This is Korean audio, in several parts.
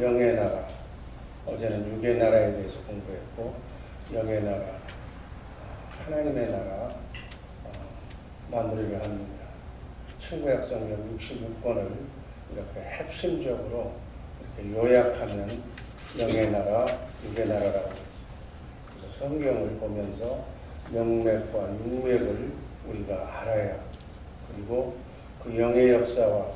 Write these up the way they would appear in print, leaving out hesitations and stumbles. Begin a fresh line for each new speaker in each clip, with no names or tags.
영의 나라, 어제는 육의 나라에 대해서 공부했고, 영의 나라, 하나님의 나라, 마무리를 합니다. 신구약 성경 66권을 이렇게 핵심적으로 이렇게 요약하면 영의 나라, 육의 나라라고 하죠. 그래서 성경을 보면서 명맥과 육맥을 우리가 알아야, 그리고 그 영의 역사와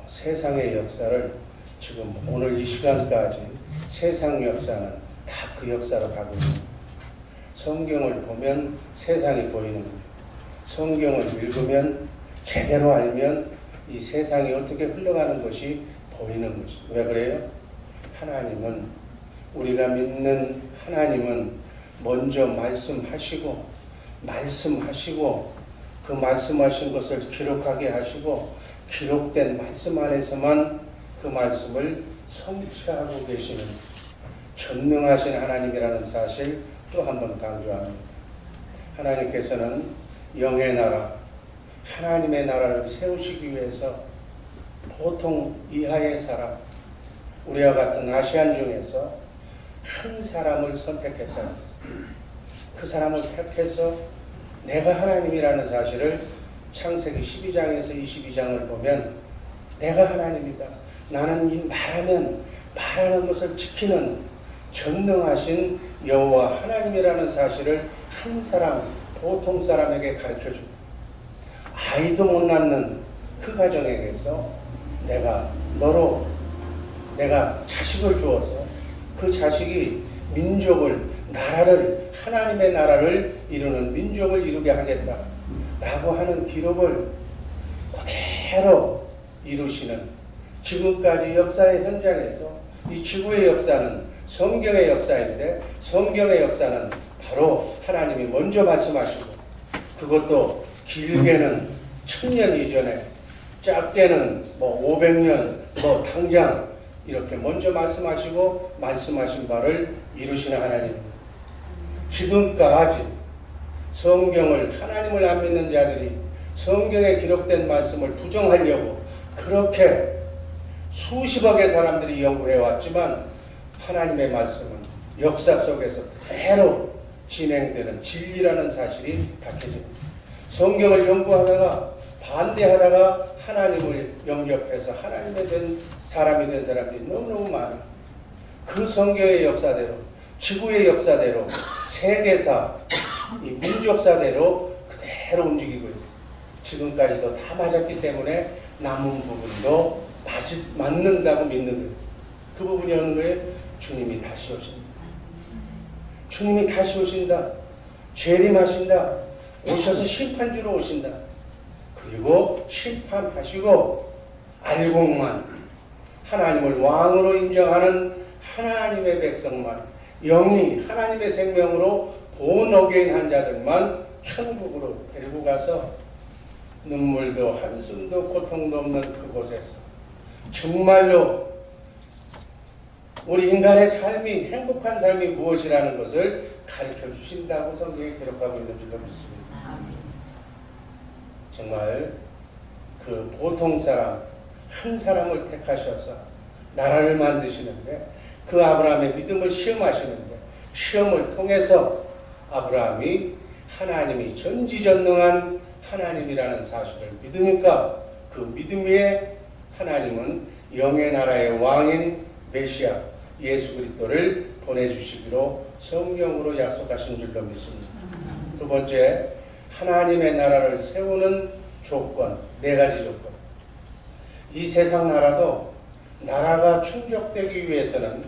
세상의 역사를 지금 오늘 이 시간까지 세상 역사는 다 그 역사로 가고 있습니다. 성경을 보면 세상이 보이는 거예요. 성경을 읽으면 제대로 알면 이 세상이 어떻게 흘러가는 것이 보이는 것이죠. 왜 그래요? 하나님은, 우리가 믿는 하나님은 먼저 말씀하시고 그 말씀하신 것을 기록하게 하시고 기록된 말씀 안에서만 그 말씀을 성취하고 계시는 전능하신 하나님이라는 사실 또 한 번 강조합니다. 하나님께서는 영의 나라, 하나님의 나라를 세우시기 위해서 보통 이하의 사람, 우리와 같은 아시안 중에서 한 사람을 선택했다. 그 사람을 택해서 내가 하나님이라는 사실을 창세기 12장에서 22장을 보면 내가 하나님이다. 나는 이 말하는 것을 지키는 전능하신 여호와 하나님이라는 사실을 한 사람, 보통 사람에게 가르쳐줍니다. 아이도 못 낳는 그 가정에게서 내가 자식을 주어서 그 자식이 민족을, 나라를, 하나님의 나라를 이루는 민족을 이루게 하겠다 라고 하는 기록을 그대로 이루시는, 지금까지 역사의 현장에서 이 지구의 역사는 성경의 역사인데, 성경의 역사는 바로 하나님이 먼저 말씀하시고, 그것도 길게는 1000년 이전에, 짧게는 500년, 당장 이렇게 먼저 말씀하시고 말씀하신 바를 이루시는 하나님입니다. 지금까지 성경을, 하나님을 안 믿는 자들이 성경에 기록된 말씀을 부정하려고 그렇게 수십억의 사람들이 연구해 왔지만, 하나님의 말씀은 역사 속에서 그대로 진행되는 진리라는 사실이 밝혀집니다. 성경을 연구하다가 반대하다가 하나님을 영접해서 하나님에 된 사람이 된 사람들이 너무너무 많아요. 그 성경의 역사대로, 지구의 역사대로, 세계사, 이 민족사대로 그대로 움직이고 있어요. 지금까지도 다 맞았기 때문에 남은 부분도 맞는다고 믿는 거예요. 그 부분이 어느 거예요? 주님이 다시 오신다. 주님이 다시 오신다. 재림하신다. 오셔서 심판주로 오신다. 그리고 심판하시고 알곡만, 하나님을 왕으로 인정하는 하나님의 백성만, 영이 하나님의 생명으로 본 어게인 한 자들만 천국으로 데리고 가서 눈물도 한숨도 고통도 없는 그곳에서 정말로 우리 인간의 삶이, 행복한 삶이 무엇이라는 것을 가르쳐 주신다고 성경에 기록하고 있는 줄로 믿습니다. 정말 그 보통 사람, 한 사람을 택하셔서 나라를 만드시는데, 그 아브라함의 믿음을 시험하시는데, 시험을 통해서 아브라함이 하나님이 전지전능한 하나님이라는 사실을 믿으니까, 그 믿음 위에 하나님은 영의 나라의 왕인 메시아 예수 그리스도를 보내주시기로 성경으로 약속하신 줄로 믿습니다. 두 번째, 하나님의 나라를 세우는 조건, 4가지 조건. 이 세상 나라도 나라가 충족되기 위해서는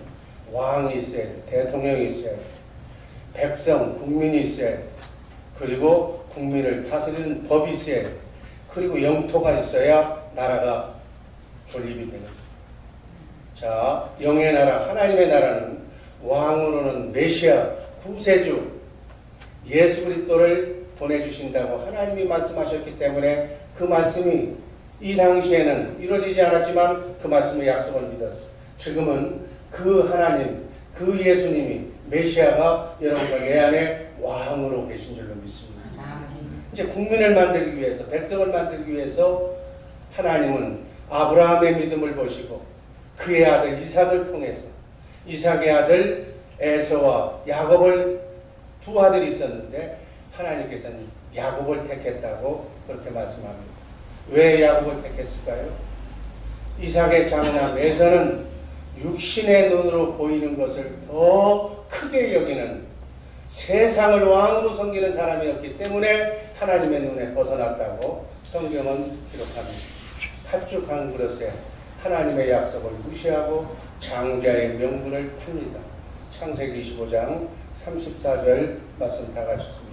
왕이 있어야 돼, 대통령이 있어야 돼, 백성, 국민이 있어야 돼, 그리고 국민을 다스리는 법이 있어야 돼, 그리고 영토가 있어야 나라가 존립이 되는 거예요. 자, 영의 나라, 하나님의 나라는 왕으로는 메시아, 구세주, 예수 그리스도를 보내주신다고 하나님이 말씀하셨기 때문에 그 말씀이 이 당시에는 이루어지지 않았지만 그 말씀의 약속을 믿었어요. 지금은 그 하나님, 그 예수님이, 메시아가 여러분과 내 안에 왕으로 계신 줄로 믿습니다. 이제 국민을 만들기 위해서, 백성을 만들기 위해서 하나님은 아브라함의 믿음을 보시고 그의 아들 이삭을 통해서 이삭의 아들 에서와 야곱을 두 아들이 있었는데 하나님께서는 야곱을 택했다고 그렇게 말씀합니다. 왜 야곱을 택했을까요? 이삭의 장남 에서는 육신의 눈으로 보이는 것을 더 크게 여기는 세상을 왕으로 섬기는 사람이었기 때문에 하나님의 눈에 벗어났다고 성경은 기록합니다. 팥죽 한 그릇에 하나님의 약속을 무시하고 장자의 명분을 팝니다. 창세기 25장 34절 말씀 다 같이습니다.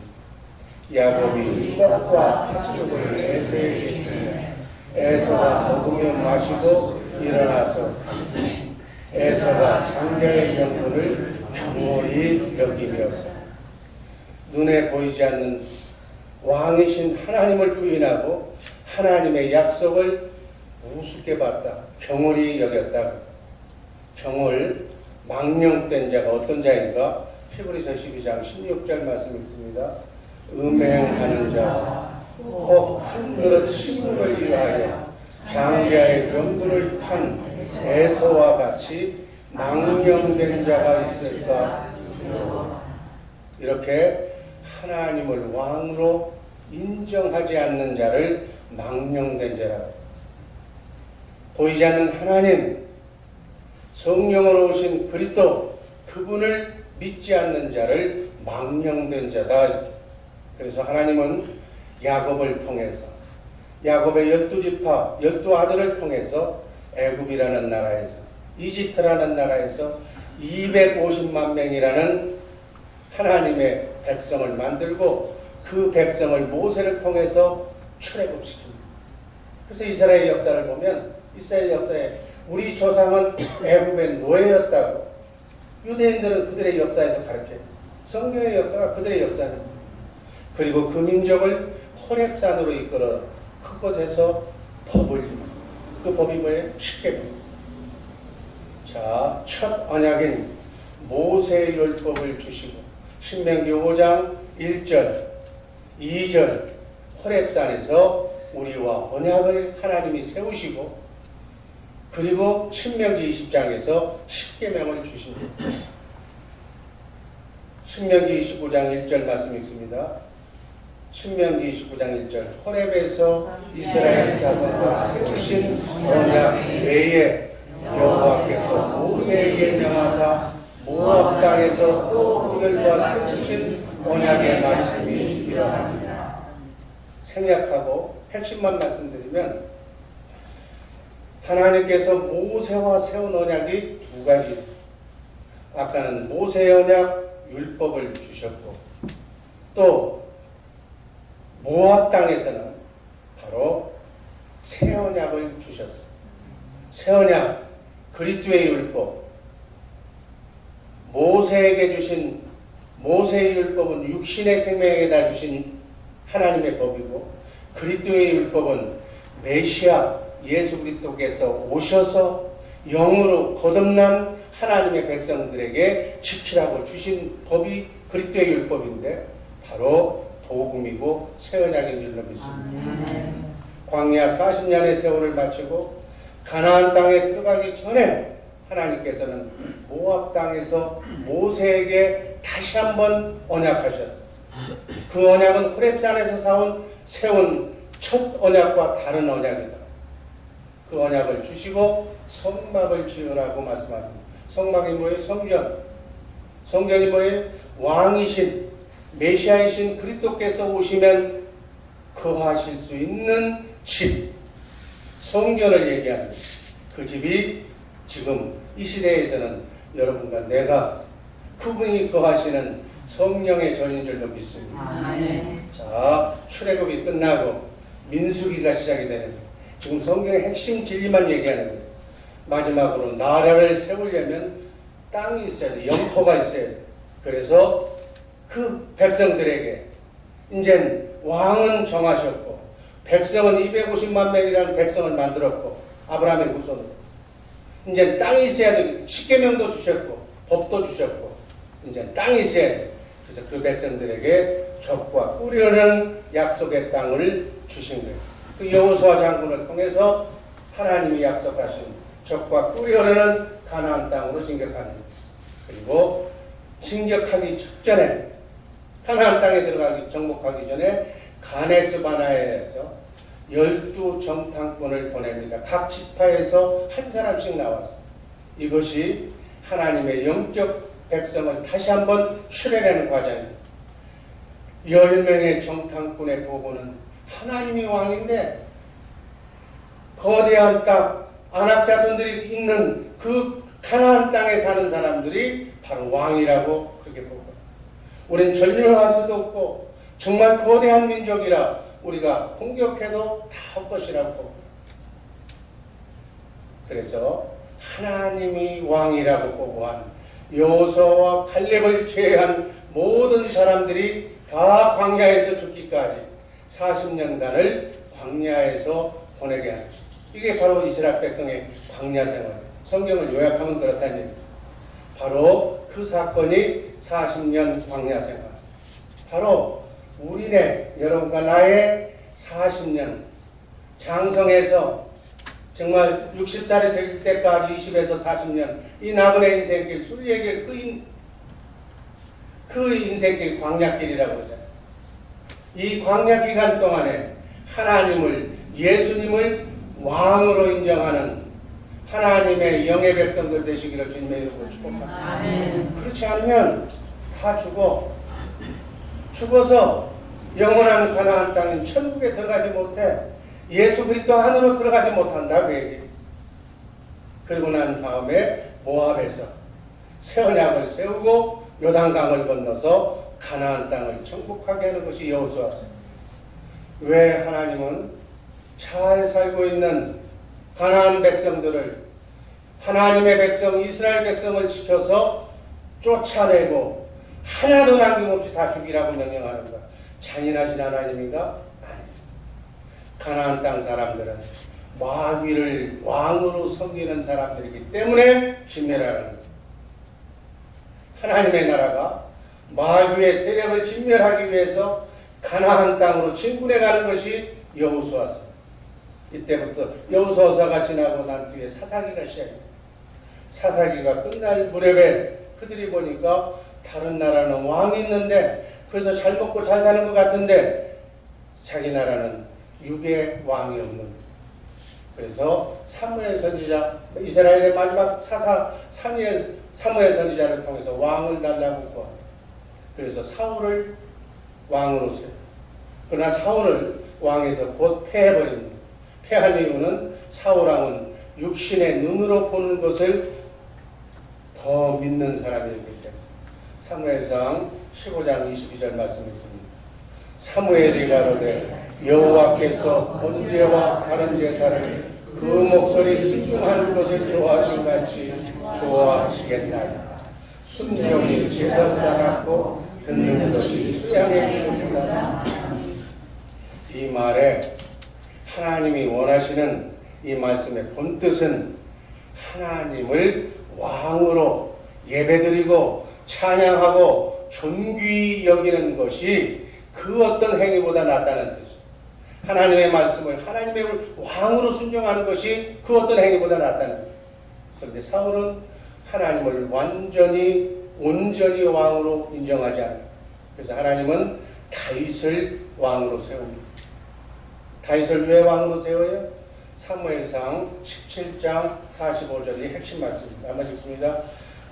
야곱이 떡과 팥죽을 에서에게 주매 에서가 먹으며 마시고 일어나서 갔으니 에서가 장자의 명분을 경홀히 여기면서 눈에 보이지 않는 왕이신 하나님을 부인하고 하나님의 약속을 우습게 봤다. 경홀히 여겼다. 경홀, 망령된 자가 어떤 자인가? 히브리서 12장 16절 말씀 있습니다. 음행하는 자와 혹 큰 그릇 식물을 위하여 장자의 명분을 판 에서와 같이 망령된 자가 있을까? 이렇게 하나님을 왕으로 인정하지 않는 자를 망령된 자라고, 보이지 않는 하나님, 성령으로 오신 그리스도, 그분을 믿지 않는 자를 망령된 자다. 그래서 하나님은 야곱을 통해서, 야곱의 12지파 12아들을 통해서 애굽이라는 나라에서, 이집트라는 나라에서 250만 명이라는 하나님의 백성을 만들고 그 백성을 모세를 통해서 출애굽시킵니다. 그래서 이스라엘 역사를 보면 이스라엘 역사에 우리 조상은 애굽의 노예였다고 유대인들은 그들의 역사에서 가르쳐요. 성경의 역사가 그들의 역사입니다. 그리고 그 민족을 호렙산으로 이끌어 그곳에서 법을, 그 법이 뭐예요? 십계명입니다. 자, 첫 언약인 모세의 율법을 주시고 신명기 5장 1절, 2절 호렙산에서 우리와 언약을 하나님이 세우시고, 그리고 신명기 20장에서 십계명을 주십니다. 신명기 29장 1절 말씀 읽습니다. 신명기 29장 1절 호렙에서 이스라엘 자손과 세우신 언약 외에 여호와께서 모세에게 명하사 모압 땅에서 또 그들과 세우신 언약의 말씀이 이러합니다. 생략하고 핵심만 말씀드리면, 하나님께서 모세와 세운 언약이 두 가지. 아까는 모세의 언약 율법을 주셨고, 또 모압 땅에서는 바로 새 언약을 주셨어요. 새 언약, 그리스도의 율법. 모세에게 주신 모세의 율법은 육신의 생명에다 주신 하나님의 법이고, 그리스도의 율법은 메시아 예수 그리스도께서 오셔서 영으로 거듭난 하나님의 백성들에게 지키라고 주신 법이 그리스도의 율법인데 바로 복음이고 새 언약인 줄로 믿습니다. 광야 40년의 세월을 마치고 가나안 땅에 들어가기 전에 하나님께서는 모압 땅에서 모세에게 다시 한번 언약하셨어요. 그 언약은 호렙산에서 세운 첫 언약과 다른 언약이다. 그 언약을 주시고 성막을 지으라고 말씀합니다. 성막이 뭐예요? 성전. 성전이 뭐예요? 왕이신 메시아이신 그리스도께서 오시면 거하실 수 있는 집, 성전을 얘기합니다. 그 집이 지금 이 시대에서는 여러분과 내가 그분이 거하시는 성령의 전인 줄로 믿습니다. 자, 출애굽이 끝나고 민수기가 시작이 되는 거예요. 지금 성경의 핵심 진리만 얘기하는 거예요. 마지막으로 나라를 세우려면 땅이 있어야 돼. 영토가 있어야 돼. 그래서 그 백성들에게 이제 왕은 정하셨고 백성은 250만 명이라는 백성을 만들었고 아브라함의 후손으로 이제 땅이 있어야 돼. 십계명도 주셨고 법도 주셨고 이제 땅이 있어야 돼. 그래서 그 백성들에게 젖과 꿀이 흐르는 약속의 땅을 주신 거예요. 그 여호수아 장군을 통해서 하나님이 약속하신 적과 꿀이 흐르는 가나안 땅으로 진격합니다. 그리고 진격하기 직전에 가나안 땅에 정복하기 전에 가네스 바네아에서 12 정탐꾼을 보냅니다. 각 지파에서 한 사람씩 나와서 이것이 하나님의 영적 백성을 다시 한번 추려내는 과정입니다. 10명의 정탐꾼의 보고는 하나님이 왕인데 거대한 땅, 아낙 자손들이 있는 그 가나안 땅에 사는 사람들이 바로 왕이라고 그렇게 보고, 우린 전율할 수도 없고 정말 거대한 민족이라 우리가 공격해도 다 할 것이라고 보고, 그래서 하나님이 왕이라고 보고한 여호수아와 갈렙을 제외한 모든 사람들이 다 광야에서 죽기까지 40년간을 광야에서 보내게 하는, 이게 바로 이스라엘 백성의 광야 생활. 성경을 요약하면 그렇다는 얘기입니다. 바로 그 사건이 40년 광야 생활. 바로 우리네, 여러분과 나의 40년 장성에서 정말 60살이 될 때까지 20에서 40년 이 나그네 인생길, 순례길, 그 인생길 광야길이라고 그러잖아요. 이 광야 기간 동안에 하나님을, 예수님을 왕으로 인정하는 하나님의 영의 백성들 되시기를 주님의 이름으로 축복합니다. 그렇지 않으면 다 죽어서 영원한 가나안 땅인 천국에 들어가지 못해 예수 그리스도 안으로 들어가지 못한다 그 얘기. 그리고 난 다음에 모압에서 새 언약을 세우고 요단강을 건너서 가나안 땅을 정복하게 하는 것이 여호수아서. 왜 하나님은 잘 살고 있는 가나안 백성들을, 하나님의 백성 이스라엘 백성을 지켜서 쫓아내고 하나도 남김없이 다 죽이라고 명령하는가? 잔인하신 하나님인가? 가나안 땅 사람들은 마귀를 왕으로 섬기는 사람들이기 때문에 진멸하는 거예요. 하나님의 나라가 마귀의 세력을 진멸하기 위해서 가나안 땅으로 진군해 가는 것이 여호수아서. 이때부터 여호수아서가 지나고 난 뒤에 사사기가 시작입니다. 사사기가 끝날 무렵에 그들이 보니까 다른 나라는 왕이 있는데, 그래서 잘 먹고 잘 사는 것 같은데 자기 나라는 육의 왕이 없는 거예요. 그래서 사무엘 선지자, 이스라엘의 마지막 사사 사무엘 선지자를 통해서 왕을 달라고 구합니다. 그래서 사울을 왕으로 세워. 그러나 사울을 왕에서 곧 패해버립니다. 패한 이유는 사울왕은 육신의 눈으로 보는 것을 더 믿는 사람이기 때문에. 사무엘상 15장 22절 말씀이 있습니다. 사무엘이 가로되 여호와께서 번제와 다른 제사를 그 목소리 순종하는 것을 좋아하신 같이 좋아하시겠나이다. 순종이 제사보다 낫고 듣는 것이 수양의 기름보다. 이 말에 하나님이 원하시는 이 말씀의 본뜻은 하나님을 왕으로 예배드리고 찬양하고 존귀히 여기는 것이 그 어떤 행위보다 낫다는 뜻이에요. 하나님의 말씀을 하나님의 왕으로 순종하는 것이 그 어떤 행위보다 낫다는 뜻이에요. 그런데 사울은 하나님을 온전히 왕으로 인정하지 않아요. 그래서 하나님은 다윗을 왕으로 세웁니다. 다윗을 왜 왕으로 세워요? 사무엘상 17장 45절이 핵심 말씀입니다. 한번 읽습니다.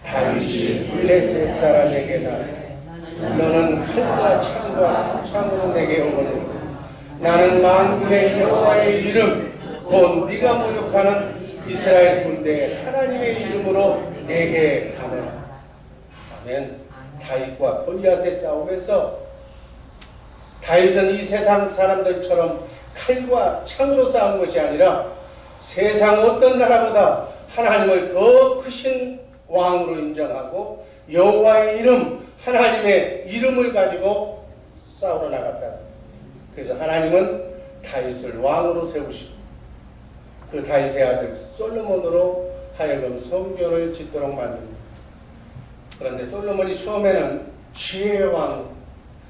다윗이 블레셋 사람에게 나를 너는 칼과 창으로 내게 오거니 나는 만군의 여호와의 이름 곧 네가 모욕하는 이스라엘 군대의 하나님의 이름으로 내게 가느라. 아멘. 다윗과 골리앗의 싸움에서 다윗은 이 세상 사람들처럼 칼과 창으로 싸운 것이 아니라 세상 어떤 나라보다 하나님을 더 크신 왕으로 인정하고 여호와의 이름, 하나님의 이름을 가지고 싸우러 나갔다. 그래서 하나님은 다윗을 왕으로 세우시고 그 다윗의 아들 솔로몬으로 하여금 성전을 짓도록 만듭니다. 그런데 솔로몬이 처음에는 지혜의 왕,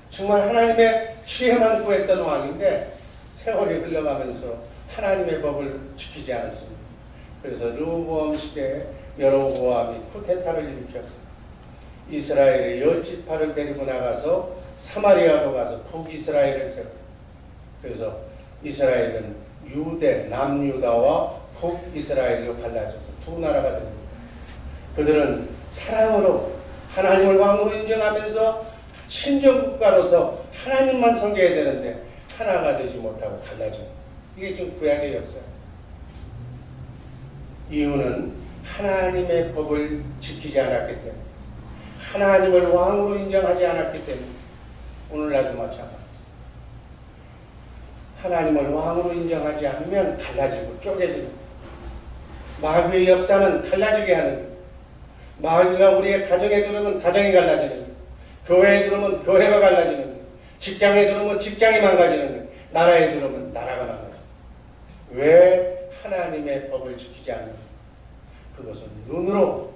정말 하나님의 지혜만 구했던 왕인데 세월이 흘러가면서 하나님의 법을 지키지 않았습니다. 그래서 르호보암 시대에 여로보암이 쿠데타를 일으켜서 이스라엘의 10지파를 데리고 나가서 사마리아로 가서 북이스라엘을 세워. 그래서 이스라엘은 유대, 남유다와 북이스라엘로 갈라져서 두 나라가 됩니다. 그들은 사랑으로 하나님을 왕으로 인정하면서 신정국가로서 하나님만 섬겨야 되는데 하나가 되지 못하고 갈라져요. 이게 지금 구약의 역사예요. 이유는 하나님의 법을 지키지 않았기 때문에, 하나님을 왕으로 인정하지 않았기 때문에. 오늘날도 마찬가지. 하나님을 왕으로 인정하지 않으면 갈라지고 쪼개지고, 마귀의 역사는 갈라지게 하는 거예요. 마귀가 우리의 가정에 들어오면 가정이 갈라지는 거예요. 교회에 들어오면 교회가 갈라지는 거예요. 직장에 들어오면 직장이 망가지는 거예요. 나라에 들어오면 나라가 망가져요. 왜 하나님의 법을 지키지 않는 거예요? 그것은 눈으로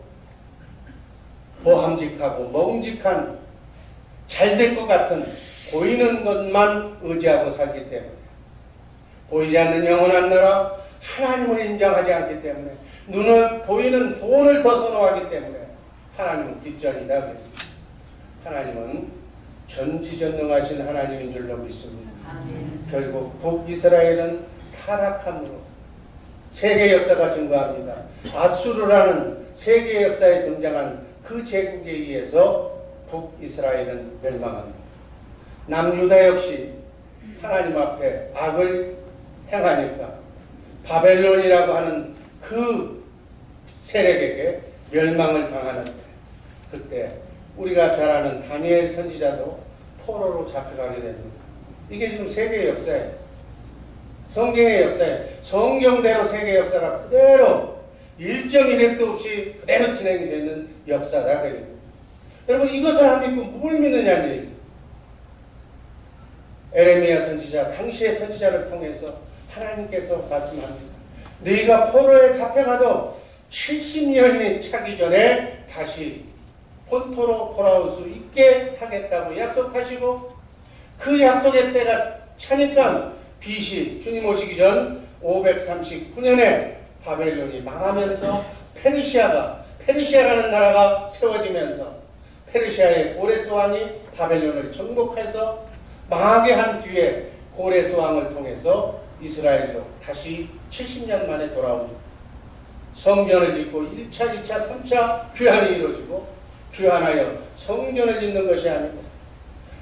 보함직하고 먹음직한 잘 될 것 같은 보이는 것만 의지하고 살기 때문에, 보이지 않는 영원한 나라 하나님을 인정하지 않기 때문에, 눈을 보이는 돈을 더 선호하기 때문에 하나님은 뒷전이다. 하나님은 전지전능하신 하나님인 줄로 믿습니다. 결국 북이스라엘은 타락함으로 세계 역사가 증거합니다. 아수르라는 세계 역사에 등장한 그 제국에 의해서 북이스라엘은 멸망합니다. 남유다 역시 하나님 앞에 악을 행하니까 바벨론이라고 하는 그 세력에게 멸망을 당하는데, 그때 우리가 잘 아는 다니엘 선지자도 포로로 잡혀가게 됩니다. 이게 지금 세계의 역사예요. 성경의 역사예요. 성경대로 세계 역사가 그대로 일정 이력도 없이 그대로 진행이 되는 역사다. 여러분, 이것을 안 믿고 뭘 믿느냐는 얘기예요. 에레미야 선지자, 당시의 선지자를 통해서 하나님께서 말씀합니다. 네가 포로에 잡혀가도 70년이 차기 전에 다시 본토로 돌아올 수 있게 하겠다고 약속하시고, 그 약속의 때가 차니까 BC, 주님 오시기 전 539년에 바벨론이 망하면서 페르시아라는 나라가 세워지면서 페르시아의 고레스 왕이 바벨론을 정복해서 망하게 한 뒤에 고레스 왕을 통해서 이스라엘로 다시 70년 만에 돌아옵니다. 성전을 짓고 1차, 2차, 3차 귀환이 이루어지고, 귀환하여 성전을 짓는 것이 아니고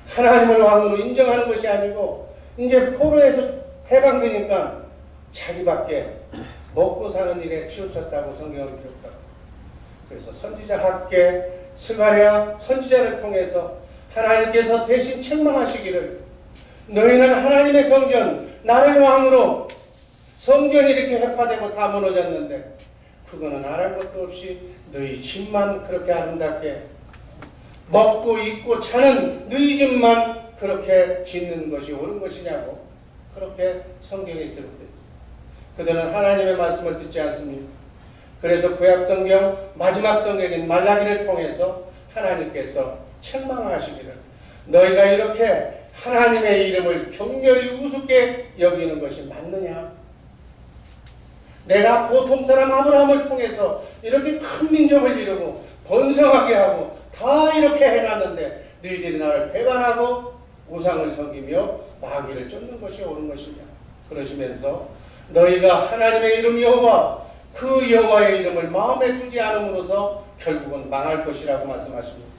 하나님을 왕으로 인정하는 것이 아니고, 이제 포로에서 해방되니까 자기밖에 먹고 사는 일에 치우쳤다고 성경은 기록하고, 그래서 선지자 학계 스가랴 선지자를 통해서 하나님께서 대신 책망하시기를, 너희는 하나님의 성전, 나를 왕으로, 성전이 이렇게 회파되고 다 무너졌는데 그거는 아는 것도 없이 너희 집만 그렇게 아름답게 먹고 입고 차는 너희 집만 그렇게 짓는 것이 옳은 것이냐고, 그렇게 성경에 기록되어 있습니다. 그들은 하나님의 말씀을 듣지 않습니다. 그래서 구약 성경 마지막 성경인 말라기를 통해서 하나님께서 책망하시기를, 너희가 이렇게 하나님의 이름을 격렬히 우습게 여기는 것이 맞느냐? 내가 보통 사람 아브라함을 통해서 이렇게 큰 민족을 이루고 번성하게 하고 다 이렇게 해놨는데 너희들이 나를 배반하고 우상을 섬기며 마귀를 쫓는 것이 옳은 것이냐? 그러시면서 너희가 하나님의 이름 여호와, 그 여호와의 이름을 마음에 두지 않음으로써 결국은 망할 것이라고 말씀하십니다.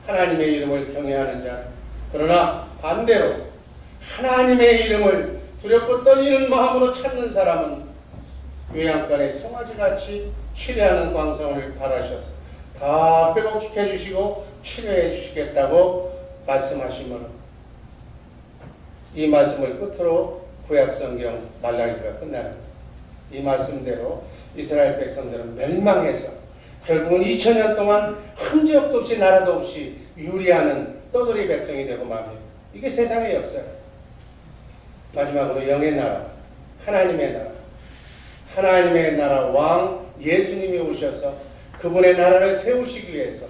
하나님의 이름을 경외하는 자는, 그러나 반대로 하나님의 이름을 두렵고 떨리는 마음으로 찾는 사람은 요양간의 송아지같이 치료하는 광성을 바라셔서 다 회복시켜 주시고 치료해 주시겠다고 말씀하시므로, 이 말씀을 끝으로 구약성경 말라기가 끝나는 거예요. 이 말씀대로 이스라엘 백성들은 멸망해서 결국은 2000년 동안 흔적도 없이 나라도 없이 유리하는 떠돌이 백성이 되고 맙니다. 이게 세상의 역사예요. 마지막으로 영의 나라, 하나님의 나라. 하나님의 나라 왕 예수님이 오셔서 그분의 나라를 세우시기 위해서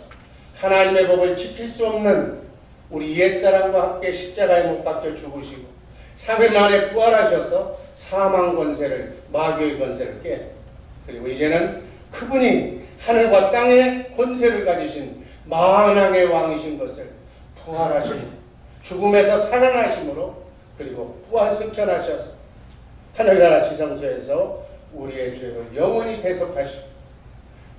하나님의 법을 지킬 수 없는 우리 옛사람과 함께 십자가에 못 박혀 죽으시고 3일 만에 부활하셔서 사망 권세를, 마귀의 권세를 깨. 그리고 이제는 그분이 하늘과 땅의 권세를 가지신 만왕의 왕이신 것을 부활하신 죽음에서 살아나심으로 그리고 부활 승천하셔서 하늘나라 지성소에서 우리의 죄를 영원히 대속하시고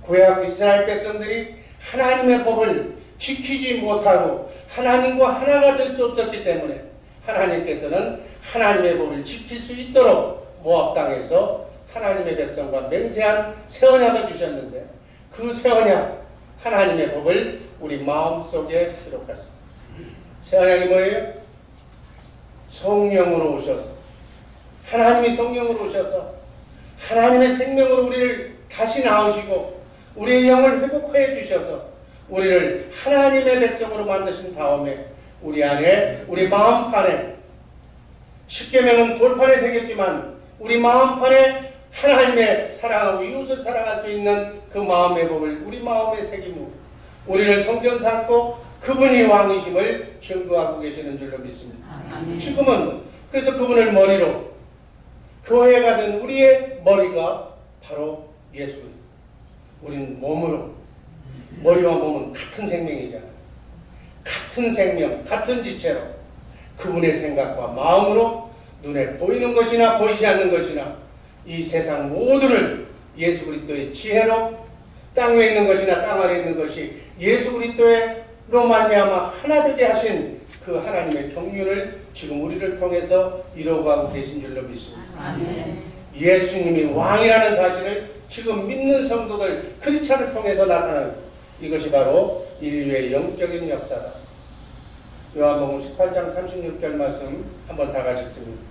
구약 이스라엘 백성들이 하나님의 법을 지키지 못하고 하나님과 하나가 될 수 없었기 때문에 하나님께서는 하나님의 법을 지킬 수 있도록 모압 땅에서 하나님의 백성과 맹세한 새 언약을 주셨는데 그 새 언약 하나님의 법을 우리 마음속에 기록하셨습니다. 새 언약이 뭐예요? 성령으로 오셔서 하나님이 성령으로 오셔서 하나님의 생명으로 우리를 다시 낳으시고 우리의 영을 회복해 주셔서 우리를 하나님의 백성으로 만드신 다음에 우리 안에 우리 마음판에 십계명은 돌판에 새겼지만 우리 마음판에 하나님의 사랑하고 이웃을 사랑할 수 있는 그 마음의 법을 우리 마음에 새기고 우리를 성전 삼고 그분이 왕이심을 증거하고 계시는 줄로 믿습니다. 지금은 그래서 그분을 머리로 교회가 된 우리의 머리가 바로 예수입니다. 우리는 몸으로 머리와 몸은 같은 생명이잖아요. 같은 생명, 같은 지체로 그분의 생각과 마음으로 눈에 보이는 것이나 보이지 않는 것이나 이 세상 모두를 예수 그리스도의 지혜로 땅 위에 있는 것이나 땅 아래에 있는 것이 예수 그리스도로 말미암아 하나 되게 하신 그 하나님의 경륜을 지금 우리를 통해서 이루어가고 계신 줄로 믿습니다. 예수님이 왕이라는 사실을 지금 믿는 성도들 크리스찬을 통해서 나타나는 이것이 바로 인류의 영적인 역사다. 요한복음 18장 36절 말씀 한번 다 같이 읽습니다.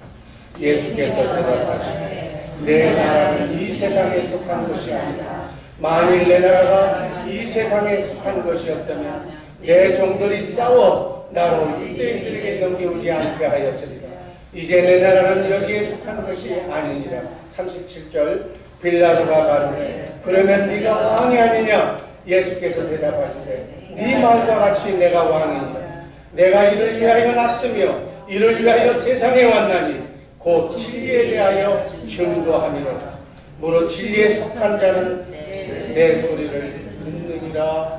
예수께서 대답하시되 내 나라는 이 세상에 속한 것이 아니라 만일 내 나라가 이 세상에 속한 것이었다면 내 종들이 싸워 나로 유대인들에게 넘겨오지 않게 하였으리라. 이제 내 나라는 여기에 속한 것이 아니니라. 37절 빌라도가 가로되 그러면 네가 왕이 아니냐? 예수께서 대답하시되 네 말과 같이 내가 왕이니라. 내가 이를 위하여 났으며 이를 위하여 세상에 왔나니 곧 진리에 대하여 증거함이로다. 무릇 진리에 속한 자는 내 소리를 듣느니라.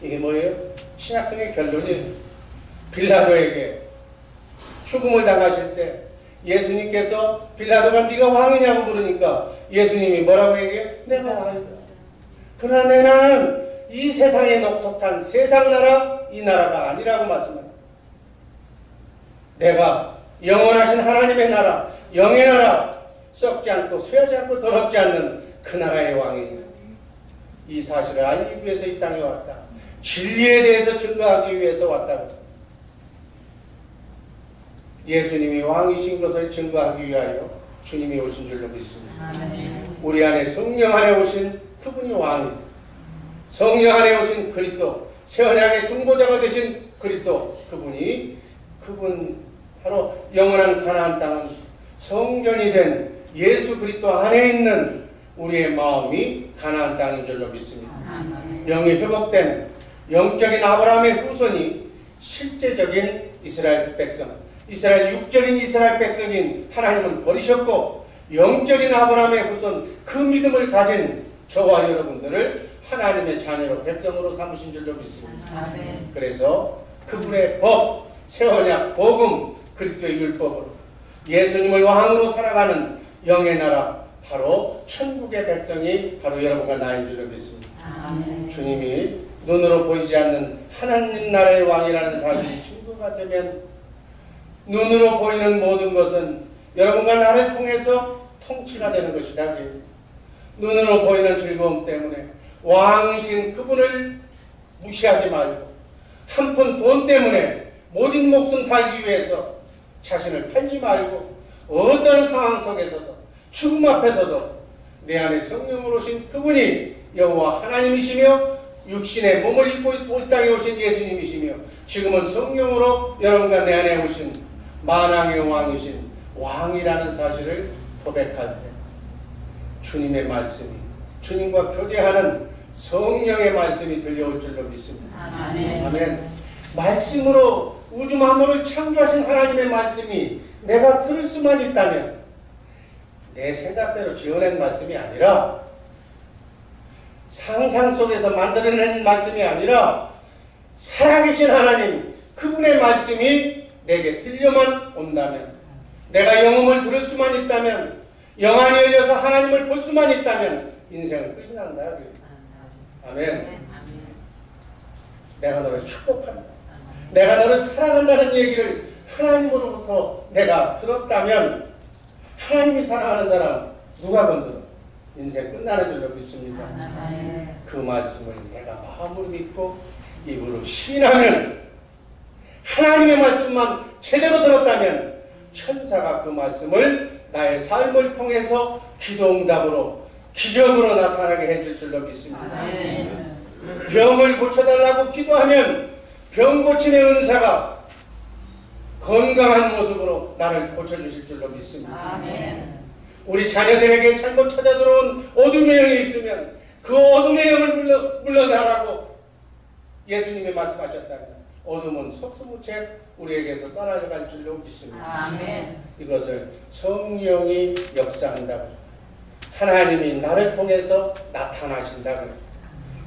이게 뭐예요? 신약성의 결론이 빌라도에게 죽음을 당하실 때 예수님께서 빌라도가 네가 왕이냐고 물으니까 예수님이 뭐라고 얘기해요? 내가 왕이다. 그러나 내 나라는 이 세상에 속한 세상 나라 이 나라가 아니라고 말씀합니다. 내가 영원하신 하나님의 나라 영의 나라 썩지 않고 쇠하지 않고 더럽지 않는 그 나라의 왕이니라. 이 사실을 알기 위해서 이 땅에 왔다. 진리에 대해서 증거하기 위해서 왔다고. 예수님이 왕이신 것을 증거하기 위하여 주님이 오신 줄로 믿습니다. 우리 안에 성령 안에 오신 그분이 왕입니다. 성령 안에 오신 그리스도, 새 언약의 중보자가 되신 그리스도, 그분 바로 영원한 가나안 땅은 성전이 된 예수 그리스도 안에 있는 우리의 마음이 가나안 땅인 줄로 믿습니다. 영이 회복된 영적인 아브라함의 후손이 실제적인 이스라엘 백성, 이스라엘 육적인 이스라엘 백성인 하나님은 버리셨고 영적인 아브라함의 후손 그 믿음을 가진 저와 여러분들을 하나님의 자녀로 백성으로 삼으신 줄로 믿습니다. 그래서 그분의 법, 새 언약, 복음, 그리스도의 율법으로 예수님을 왕으로 살아가는 영의 나라 바로 천국의 백성이 바로 여러분과 나인 줄로 믿습니다. 주님이 눈으로 보이지 않는 하나님 나라의 왕이라는 사실이 증거가 되면 눈으로 보이는 모든 것은 여러분과 나를 통해서 통치가 되는 것이다. 눈으로 보이는 즐거움 때문에 왕이신 그분을 무시하지 말고 한 푼 돈 때문에 모진 목숨 살기 위해서 자신을 팔지 말고 어떤 상황 속에서도 죽음 앞에서도 내 안에 성령으로 오신 그분이 여호와 하나님이시며 육신의 몸을 입고 이 땅에 오신 예수님이시며 지금은 성령으로 여러분과 내 안에 오신 만왕의 왕이신 왕이라는 사실을 고백할 때 주님의 말씀이 주님과 교제하는 성령의 말씀이 들려올 줄로 믿습니다. 아멘. 말씀으로 우주 만물을 창조하신 하나님의 말씀이 내가 들을 수만 있다면 내 생각대로 지어낸 말씀이 아니라 상상 속에서 만들어낸 말씀이 아니라 살아계신 하나님 그분의 말씀이 내게 들려만 온다면 내가 영음을 들을 수만 있다면 영안이 열려서 하나님을 볼 수만 있다면 인생은 끝이 난다. 아멘. 내가 너를 축복한다. 내가 너를 사랑한다는 얘기를 하나님으로부터 내가 들었다면 하나님이 사랑하는 사람 누가 건드려? 인생 끝나는 줄로 믿습니다. 그 말씀을 내가 마음으로 믿고 입으로 시인하면 하나님의 말씀만 제대로 들었다면 천사가 그 말씀을 나의 삶을 통해서 기도응답으로 기적으로 나타나게 해줄 줄로 믿습니다. 병을 고쳐달라고 기도하면 병 고침의 은사가 건강한 모습으로 나를 고쳐주실 줄로 믿습니다. 우리 자녀들에게 잘못 찾아 들어온 어둠의 영이 있으면 그 어둠의 영을 물러나라고 예수님이 말씀하셨다면 어둠은 속수무책 우리에게서 떠나갈 줄로 믿습니다. 이것을 성령이 역사한다고 하나님이 나를 통해서 나타나신다고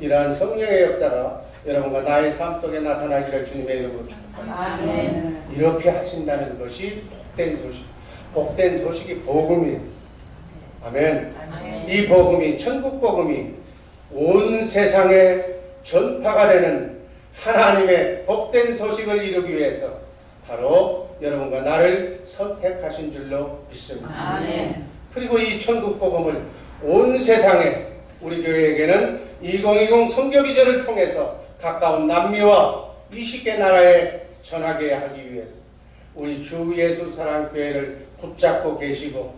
이러한 성령의 역사가 여러분과 나의 삶 속에 나타나기를 주님의 이름으로 축복합니다. 이렇게 하신다는 것이 복된 소식. 복된 소식이 복음이에요. 아멘. 이 복음이 천국 복음이 온 세상에 전파가 되는 하나님의 복된 소식을 이루기 위해서 바로 여러분과 나를 선택하신 줄로 믿습니다. 그리고 이 천국 복음을 온 세상에 우리 교회에게는 2020 선교비전을 통해서 가까운 남미와 20개 나라에 전하게 하기 위해서 우리 주 예수 사랑교회를 붙잡고 계시고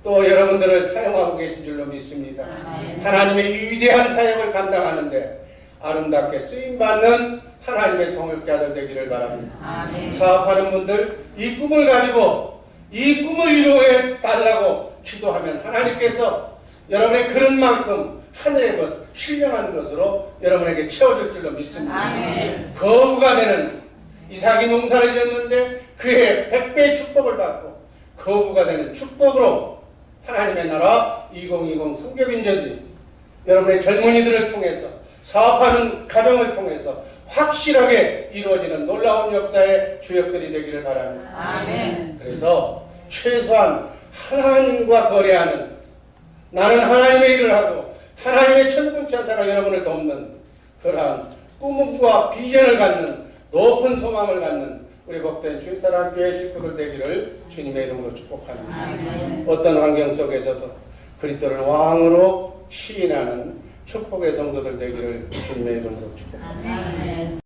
또 여러분들을 사용하고 계신 줄로 믿습니다. 하나님의 이 위대한 사역을 감당하는데 아름답게 쓰임받는 하나님의 동역자들 되기를 바랍니다. 사업하는 분들 이 꿈을 가지고 이 꿈을 이루어 달라고 기도하면 하나님께서 여러분의 그런 만큼 하늘의 것, 신령한 것으로 여러분에게 채워줄 줄로 믿습니다. 거부가 되는 이삭이 농사를 지었는데 그의 100배의 축복을 받고 거부가 되는 축복으로 하나님의 나라 2020 선교빈전지 여러분의 젊은이들을 통해서 사업하는 가정을 통해서 확실하게 이루어지는 놀라운 역사의 주역들이 되기를 바랍니다. 그래서 최소한 하나님과 거래하는 나는 하나님의 일을 하고 하나님의 천군 천사가 여러분을 돕는 그러한 꿈과 비전을 갖는 높은 소망을 갖는 우리 복된 주일사랑교회 식구들 되기를 주님의 이름으로 축복합니다. 어떤 환경 속에서도 그리스도를 왕으로 시인하는 축복의 성도들 되기를 주님의 이름으로 축복합니다.